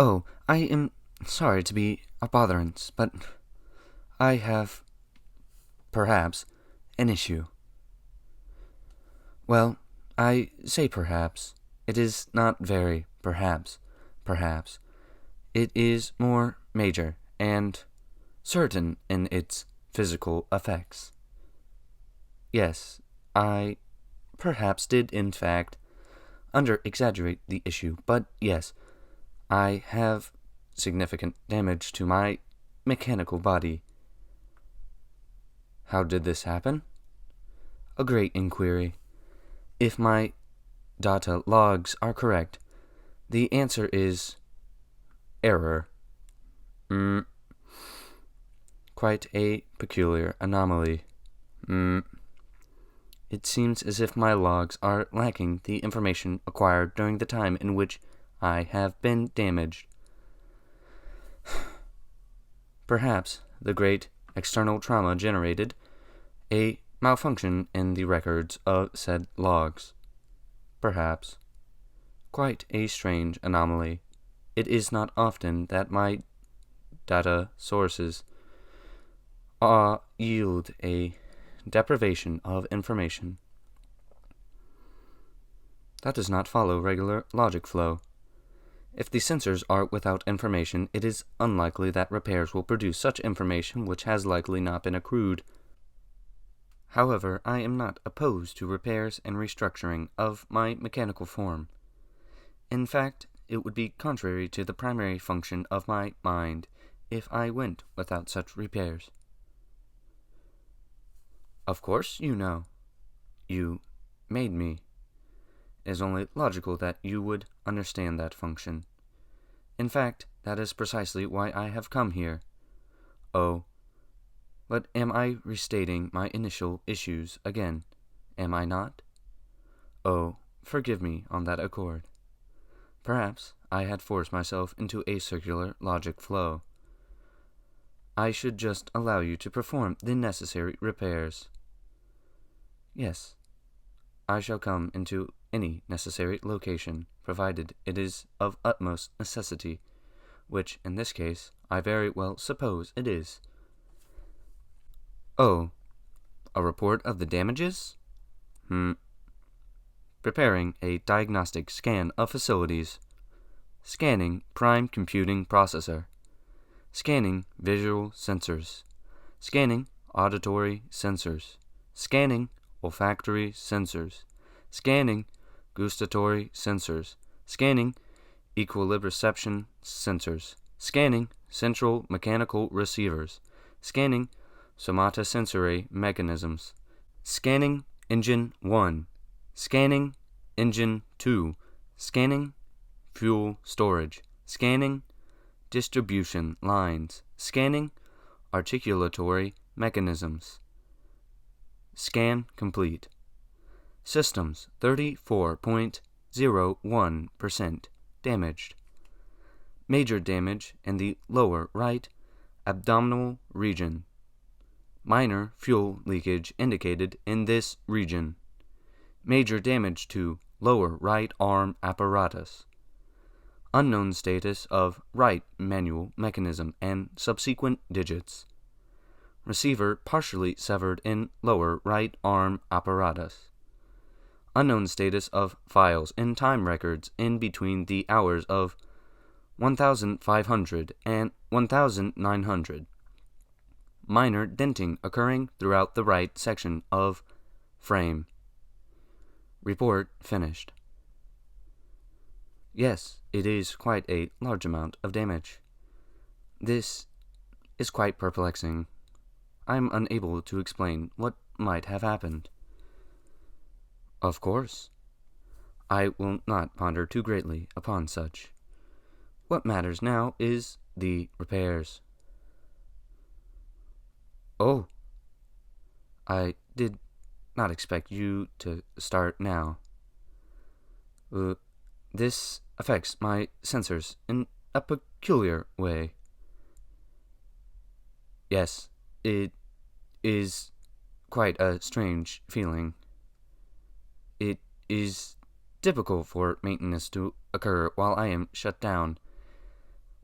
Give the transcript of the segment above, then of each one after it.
Oh, I am sorry to be a botherance, but I have, perhaps, an issue. Well, I say perhaps. It is not very perhaps. It is more major and certain in its physical effects. Yes, I perhaps did, in fact, under-exaggerate the issue, but yes, I have significant damage to my mechanical body. How did this happen? A great inquiry. If my data logs are correct, the answer is error. Quite a peculiar anomaly. It seems as if my logs are lacking the information acquired during the time in which I have been damaged. Perhaps the great external trauma generated a malfunction in the records of said logs. Perhaps. Quite a strange anomaly. It is not often that my data sources yield a deprivation of information. That does not follow regular logic flow. If the sensors are without information, it is unlikely that repairs will produce such information which has likely not been accrued. However, I am not opposed to repairs and restructuring of my mechanical form. In fact, it would be contrary to the primary function of my mind if I went without such repairs. Of course you know. You made me. It is only logical that you would understand that function. In fact, that is precisely why I have come here. Oh, but am I restating my initial issues again? Am I not? Oh, forgive me on that accord. Perhaps I had forced myself into a circular logic flow. I should just allow you to perform the necessary repairs. Yes, I shall come into any necessary location, provided it is of utmost necessity, which, in this case, I very well suppose it is. Oh, a report of the damages? Preparing a diagnostic scan of facilities. Scanning prime computing processor. Scanning visual sensors. Scanning auditory sensors. Scanning olfactory sensors. Scanning gustatory sensors. Scanning equilibriception sensors. Scanning central mechanical receivers. Scanning somatosensory mechanisms. Scanning engine 1. Scanning engine 2. Scanning fuel storage. Scanning distribution lines. Scanning articulatory mechanisms. Scan complete. Systems 34.01% damaged. Major damage in the lower right abdominal region. Minor fuel leakage indicated in this region. Major damage to lower right arm apparatus. Unknown status of right manual mechanism and subsequent digits. Receiver partially severed in lower right arm apparatus. Unknown status of files in time records in between the hours of 1500 and 1900. Minor denting occurring throughout the right section of frame. Report finished. Yes, it is quite a large amount of damage. This is quite perplexing. I am unable to explain what might have happened. Of course. I will not ponder too greatly upon such. What matters now is the repairs. Oh, I did not expect you to start now. This affects my sensors in a peculiar way. Yes, it is quite a strange feeling. It is typical for maintenance to occur while I am shut down.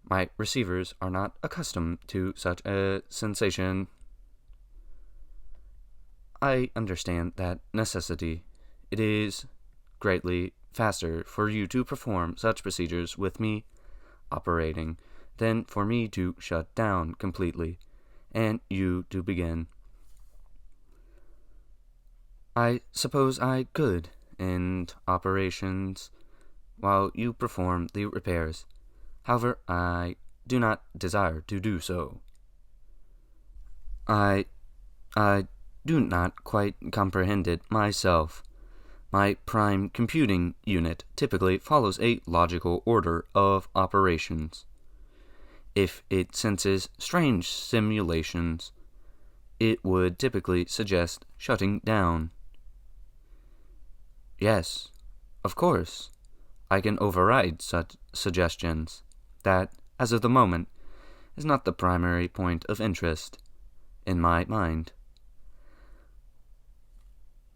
My receivers are not accustomed to such a sensation. I understand that necessity. It is greatly faster for you to perform such procedures with me operating than for me to shut down completely and you to begin. I suppose I could end operations while you perform the repairs. However, I do not desire to do so. I do not quite comprehend it myself. My prime computing unit typically follows a logical order of operations. If it senses strange simulations, it would typically suggest shutting down. Yes, of course, I can override such suggestions. That, as of the moment, is not the primary point of interest in my mind.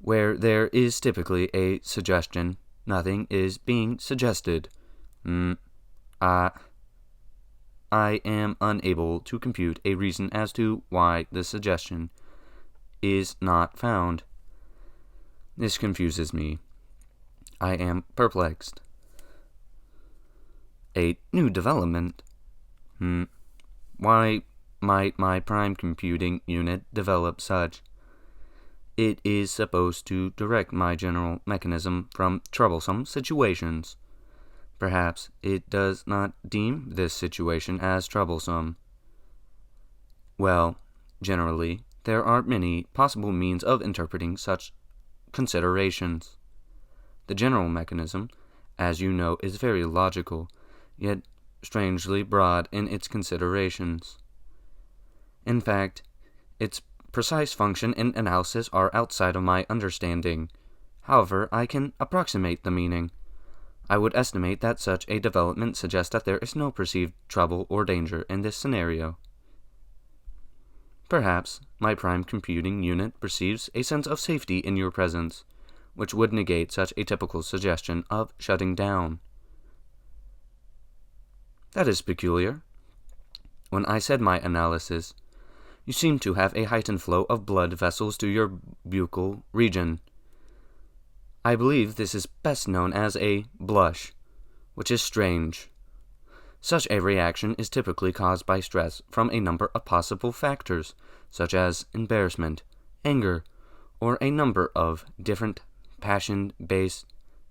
Where there is typically a suggestion, nothing is being suggested. I am unable to compute a reason as to why the suggestion is not found. This confuses me. I am perplexed. A new development? Why might my prime computing unit develop such? It is supposed to direct my general mechanism from troublesome situations. Perhaps it does not deem this situation as troublesome. Well, generally, there are many possible means of interpreting such considerations. The general mechanism, as you know, is very logical, yet strangely broad in its considerations. In fact, its precise function and analysis are outside of my understanding. However, I can approximate the meaning. I would estimate that such a development suggests that there is no perceived trouble or danger in this scenario. Perhaps my prime computing unit perceives a sense of safety in your presence, which would negate such a typical suggestion of shutting down. That is peculiar. When I said my analysis, you seem to have a heightened flow of blood vessels to your buccal region. I believe this is best known as a blush, which is strange. Such a reaction is typically caused by stress from a number of possible factors, such as embarrassment, anger, or a number of different passion-based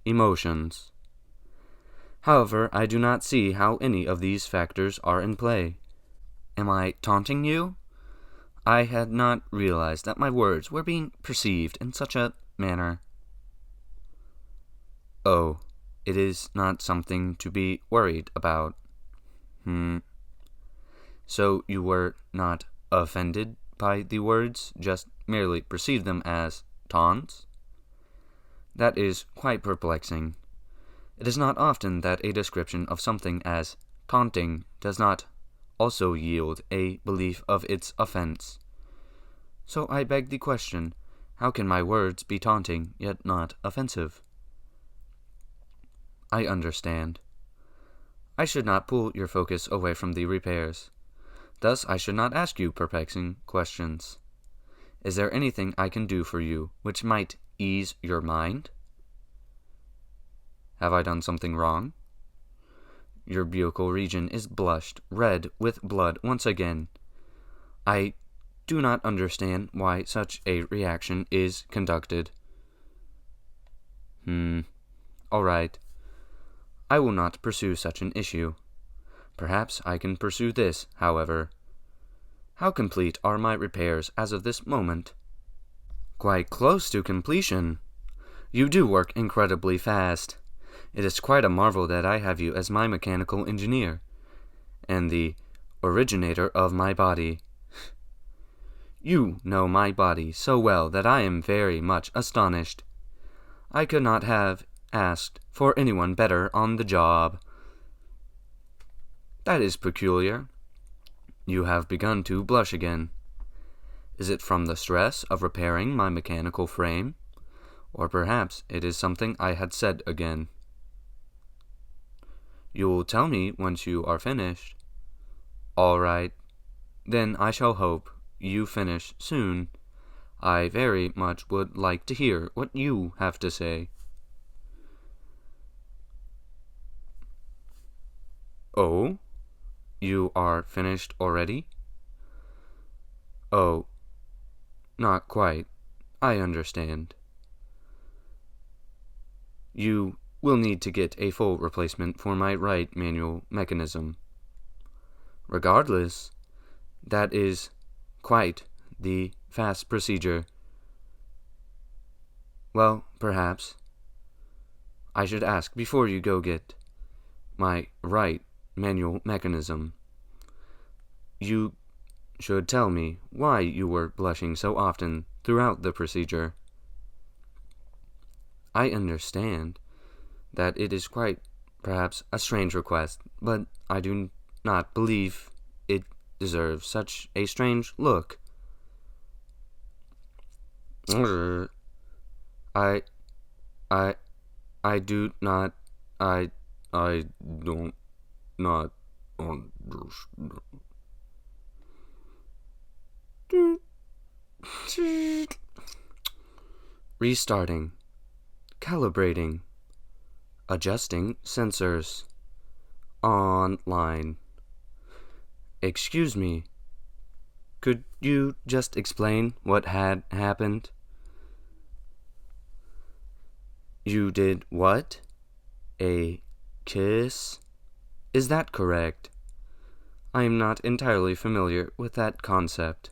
emotions. However, I do not see how any of these factors are in play. Am I taunting you? I had not realized that my words were being perceived in such a manner. Oh, it is not something to be worried about. So you were not offended by the words, just merely perceived them as taunts? That is quite perplexing. It is not often that a description of something as taunting does not also yield a belief of its offense. So I beg the question, how can my words be taunting yet not offensive? I understand. I should not pull your focus away from the repairs. Thus I should not ask you perplexing questions. Is there anything I can do for you which might ease your mind? Have I done something wrong? Your buccal region is blushed red with blood once again. I do not understand why such a reaction is conducted. All right. I will not pursue such an issue. Perhaps I can pursue this, however. How complete are my repairs as of this moment? Quite close to completion. You do work incredibly fast. It is quite a marvel that I have you as my mechanical engineer, and the originator of my body. You know my body so well that I am very much astonished. I could not have asked for anyone better on the job. That is peculiar. You have begun to blush again. Is it from the stress of repairing my mechanical frame? Or perhaps it is something I had said again. You will tell me once you are finished. All right. Then I shall hope you finish soon. I very much would like to hear what you have to say. Oh? You are finished already? Oh, not quite. I understand. You will need to get a full replacement for my right manual mechanism. Regardless, that is quite the fast procedure. Well, perhaps I should ask before you go get my right manual mechanism. You should tell me why you were blushing so often throughout the procedure. I understand that it is quite, perhaps, a strange request, but I do not believe it deserves such a strange look. I, I, I do not, I don't not understand. Restarting, calibrating, adjusting sensors, online. Excuse me, could you just explain what had happened? You did what? A kiss? Is that correct? I am not entirely familiar with that concept.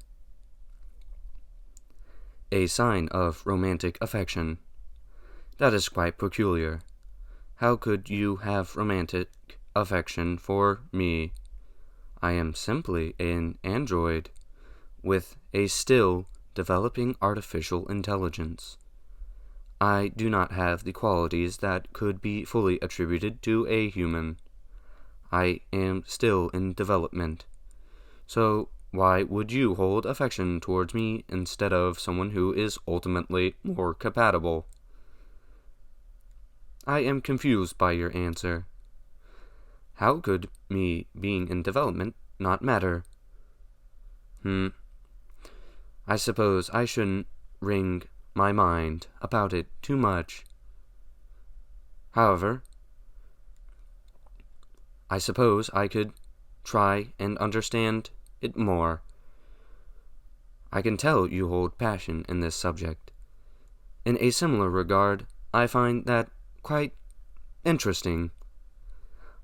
A sign of romantic affection. That is quite peculiar. How could you have romantic affection for me? I am simply an android with a still developing artificial intelligence. I do not have the qualities that could be fully attributed to a human. I am still in development. So why would you hold affection towards me instead of someone who is ultimately more compatible? I am confused by your answer. How could me being in development not matter? I suppose I shouldn't wring my mind about it too much. However, I suppose I could try and understand it more. I can tell you hold passion in this subject. In a similar regard, I find that quite interesting.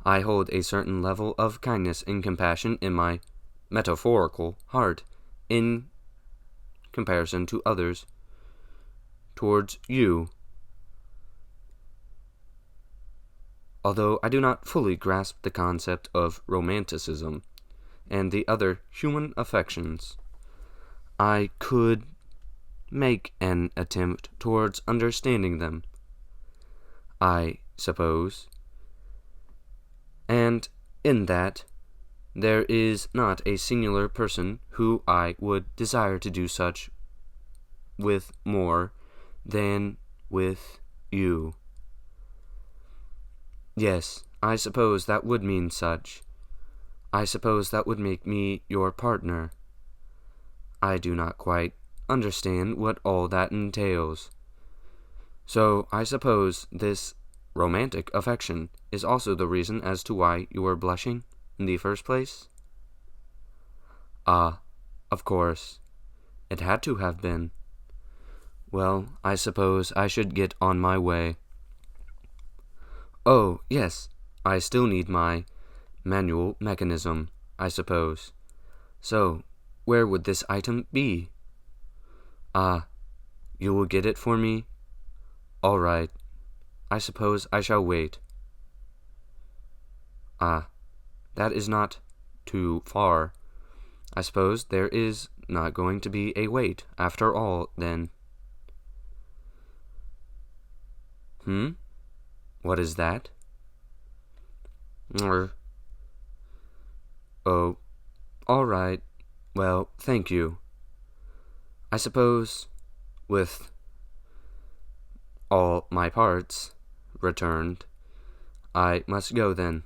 I hold a certain level of kindness and compassion in my metaphorical heart in comparison to others towards you. Although I do not fully grasp the concept of romanticism and the other human affections, I could make an attempt towards understanding them, I suppose, and in that there is not a singular person who I would desire to do such with more than with you. Yes, I suppose that would mean such. I suppose that would make me your partner. I do not quite understand what all that entails. So I suppose this romantic affection is also the reason as to why you were blushing in the first place? Ah, of course. It had to have been. Well, I suppose I should get on my way. Oh, yes, I still need my manual mechanism, I suppose. So, where would this item be? Ah, you will get it for me? All right. I suppose I shall wait. Ah, that is not too far. I suppose there is not going to be a wait after all, then. What is that? Oh, all right. Well, thank you. I suppose, with all my parts returned, I must go then.